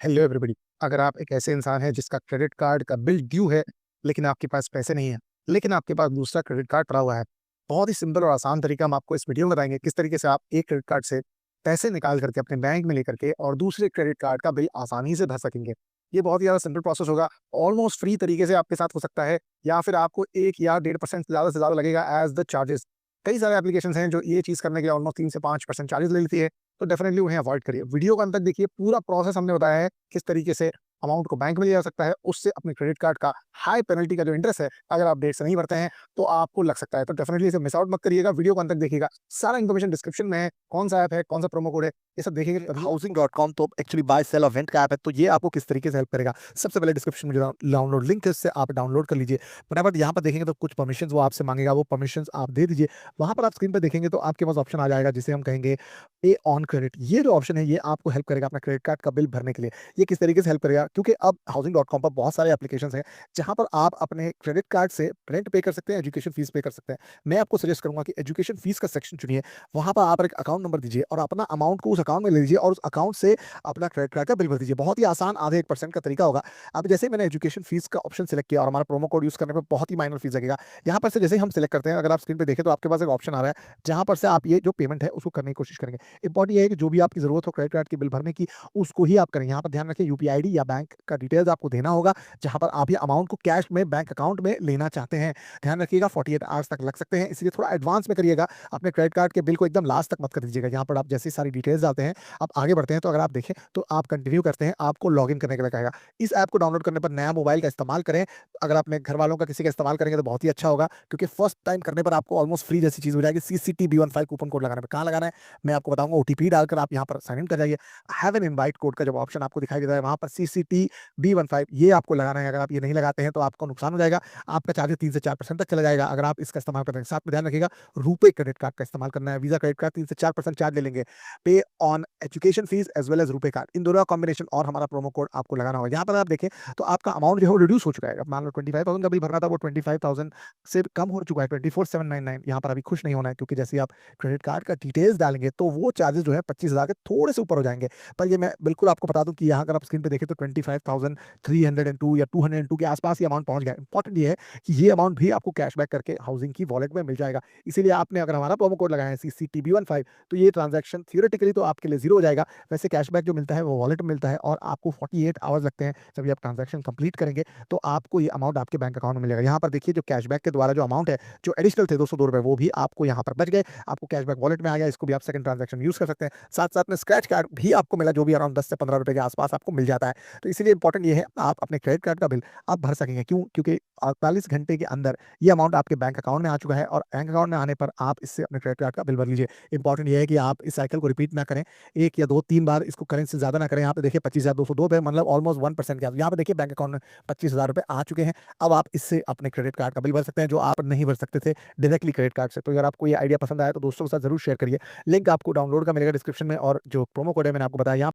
Hello everybody. अगर आप एक ऐसे इंसान हैं जिसका क्रेडिट कार्ड का बिल ड्यू है, लेकिन आपके पास पैसे नहीं है, लेकिन आपके पास दूसरा क्रेडिट कार्ड पड़ा हुआ है, बहुत ही सिंपल और आसान तरीका हम आपको इस वीडियो में बताएंगे किस तरीके से आप एक क्रेडिट कार्ड से पैसे निकाल करके अपने बैंक में लेकर के और दूसरे क्रेडिट कार्ड का बिल आसानी से भर सकेंगे। ये बहुत ही ज़्यादा सिंपल प्रोसेस होगा, ऑलमोस्ट फ्री तरीके से आपके साथ हो सकता है, या फिर आपको 1 या 1.5% ज़्यादा से ज़्यादा लगेगा एज़ द चार्जेस। कई सारे एप्लीकेशंस हैं जो ये चीज़ करने के लिए ऑलमोस्ट 3 से 5% चार्जेस ले लेती है, तो डेफिनिटली उन्हें अवॉइड करिए। वीडियो को अंत तक देखिए, पूरा प्रोसेस हमने बताया है किस तरीके से अमाउंट को बैंक में लिया जा सकता है, उससे अपने क्रेडिट कार्ड का हाई पेनल्टी का जो इंटरेस्ट है, अगर आप डेट से नहीं भरते हैं, तो आपको लग सकता है। तो डेफिनिटली इसे मिस आउट मत करिएगा, वीडियो को अंत तक देखिएगा। सारा इन्फॉर्मेशन डिस्क्रिप्शन में है, कौन-सा ऐप है, कौन-सा प्रोमो कोड है, ये सब देखेंगे तभी हाउसिंग.com तो एक्चुअली बाय सेल और रेंट का ऐप है, तो ये आपको किस तरीके से हेल्प करेगा। सबसे पहले डिस्क्रिप्शन में जो डाउनलोड लिंक है उससे आप डाउनलोड कर लीजिए। बराबर यहाँ पर देखेंगे तो कुछ परमिशंस वो आपसे मांगेगा, वो परमिशंस आप दे दीजिए। वहाँ पर आप स्क्रीन पे देखेंगे तो आपके पास ऑप्शन आ जाएगा जिसे हम कहेंगे पे ऑन क्रेडिट। ये जो ऑप्शन है ये आपको हेल्प करेगा अपना क्रेडिट कार्ड का बिल भरने के लिए। ये किस तरीके से हेल्प करेगा, क्योंकि अब हाउसिंग.com पर बहुत सारे एप्लीकेशंस हैं जहाँ पर आप अपने क्रेडिट कार्ड से रेंट पे कर सकते हैं, एजुकेशन फीस पे कर सकते हैं। मैं आपको सजेस्ट करूंगा कि एजुकेशन फीस का सेक्शन चुनिए, वहाँ पर आप एक अकाउंट नंबर दीजिए और अपना अमाउंट को उस अकाउंट में ले लीजिए और उस अकाउंट से अपना क्रेडिट कार्ड का बिल भर दीजिए। बहुत ही आसान, आधे 1% का तरीका होगा। अब जैसे ही मैंने एजुकेशन फीस का ऑप्शन सिलेक्ट किया और हमारा प्रोमो कोड यूज़ करने पे बहुत ही माइनर फीस लगेगा। यहाँ पर से जैसे ही हम सिलेक्ट करते हैं, अगर आप स्क्रीन पे देखें तो आपके पास एक ऑप्शन आ रहा है जहाँ पर से आप ये जो पेमेंट है उसको करने की कोशिश करेंगे। इंपॉर्टेंट ये है कि जो भी आपकी ज़रूरत हो क्रेडिट कार्ड के बिल भरने की, उसको ही आप करें। यहाँ पर ध्यान रखें, यूपीआई आईडी या बैंक का डिटेल्स आपको देना होगा, जहाँ पर आप ये अमाउंट को कैश में बैंक अकाउंट में लेना चाहते हैं। ध्यान रखिएगा 48 आवर्स तक लग सकते हैं, इसलिए थोड़ा एडवांस में करिएगा। अपने क्रेडिट कार्ड के बिल को एकदम लास्ट तक मत कर दीजिएगा। यहाँ पर आप जैसे सारी डिटेल्स डालते हैं, आप आगे बढ़ते हैं, तो अगर आप देखें तो आप कंटिन्यू करते हैं, आपको लॉगिन करने के लिए कहेगा। इस ऐप को डाउनलोड करने पर नया मोबाइल का इस्तेमाल करें। अगर आप अपने घर वालों का किसी का इस्तेमाल करेंगे तो बहुत ही अच्छा होगा, क्योंकि फर्स्ट टाइम करने पर आपको ऑलमोस्ट फ्री जैसी चीज़ हो जाएगी। CCTB15 कूपन कोड लगाने पर कहाँ लगाना है मैं आपको बताऊंगा। ओटीपी डालकर आप यहाँ पर साइन इन कर जाइए। हैव एन इनवाइट कोड का जब ऑप्शन आपको दिखाई देता है, वहाँ पर CCTB15 ये आपको लगाना है। अगर आप ये नहीं लगाते हैं तो आपको नुकसान हो जाएगा, आपका चार्जेस 3 से 4% तक चला जाएगा अगर आप इसका इस्तेमाल करते हैं। साथ में ध्यान रखिएगा, रुपे क्रेडिट कार्ड का इस्तेमाल करना है। वीज़ा क्रेडिट कार्ड 3 से 4% चार्ज ले लेंगे। Pay on education fees as well as RuPay card, इन दोनों का कॉम्बिनेशन और हमारा प्रोमो कोड आपको लगाना होगा। यहाँ पर आप देखें तो आपका अमाउंट जो है वो रिड्यूस हो चुका है। अब मान लो 25,000 का बिल भरना था, वो 25,000 से कम हो चुका है, 24,799। यहाँ पर अभी खुश नहीं होना है, क्योंकि जैसे ही आप क्रेडिट कार्ड का डिटेल्स डालेंगे तो वो चार्जेस जो है 25,000 के थोड़े से ऊपर हो जाएँगे। पर ये मैं बिल्कुल आपको बता दूँ कि यहाँ अगर आप स्क्रीन पे देखें तो 25,302 या 202 के आस-पास ये अमाउंट पहुँच गया है। इंपॉर्टेंट ये है कि ये अमाउंट भी आपको कैशबैक करके हाउसिंग की वॉलेट में मिल जाएगा। इसीलिए आपने अगर हमारा प्रोमो कोड लगाया है CCTB15, तो ये ट्रांज़ैक्शन थियोरेटिकली तो आपके लिए ज़ीरो हो जाएगा। वैसे कैशबैक जो मिलता है वो वॉलेट में मिलता है और आपको 48 आवर्स लगते हैं। जब ये आप ट्रांज़ैक्शन कंप्लीट करेंगे तो आपको ये अमाउंट आपके बैंक अकाउंट में मिलेगा। यहाँ पर देखिए, जो कैशबैक के द्वारा जो अमाउंट है, जो एडिशनल थे ₹202, वो भी आपको यहाँ पर बच गए। आपको कैशबैक वॉलेट में आ गया, इसको भी आप सेकंड ट्रांज़ैक्शन यूज़ कर सकते हैं। साथ-साथ में स्क्रैच कार्ड भी आपको मिला, जो भी अराउंड 10 से ₹15 के आस-पास आपको मिल जाता है। तो इसीलिए इंपॉर्टेंट ये है, आप अपने क्रेडिट कार्ड का बिल आप भर सकेंगे। क्यों? क्योंकि 48 घंटे के अंदर ये अमाउंट आपके बैंक अकाउंट में आ चुका है और बैंक अकाउंट में आने पर आप इससे अपने क्रेडिट कार्ड का बिल भर लीजिए। इंपॉर्टेंट ये है कि आप इस साइकिल को रिपीट ना करें, 1 या 2, 3 बार इसको करें, इससे ज़्यादा ना करें। यहाँ पे देखिए 25,202 पे मतलब ऑलमोस्ट 1% के, यहाँ पे देखिए बैंक अकाउंट में ₹25,000 आ चुके हैं। अब आप इससे अपने क्रेडिट कार्ड का बिल भर सकते हैं, जो आप नहीं भर सकते थे डायरेक्टली क्रेडिट कार्ड से। तो अगर आपको ये आइडिया पसंद आया तो दोस्तों के साथ ज़रूर शेयर करिए। लिंक आपको डाउनलोड का मिलेगा डिस्क्रिप्शन में, और जो प्रोमो कोड है मैंने आपको बताया यहाँ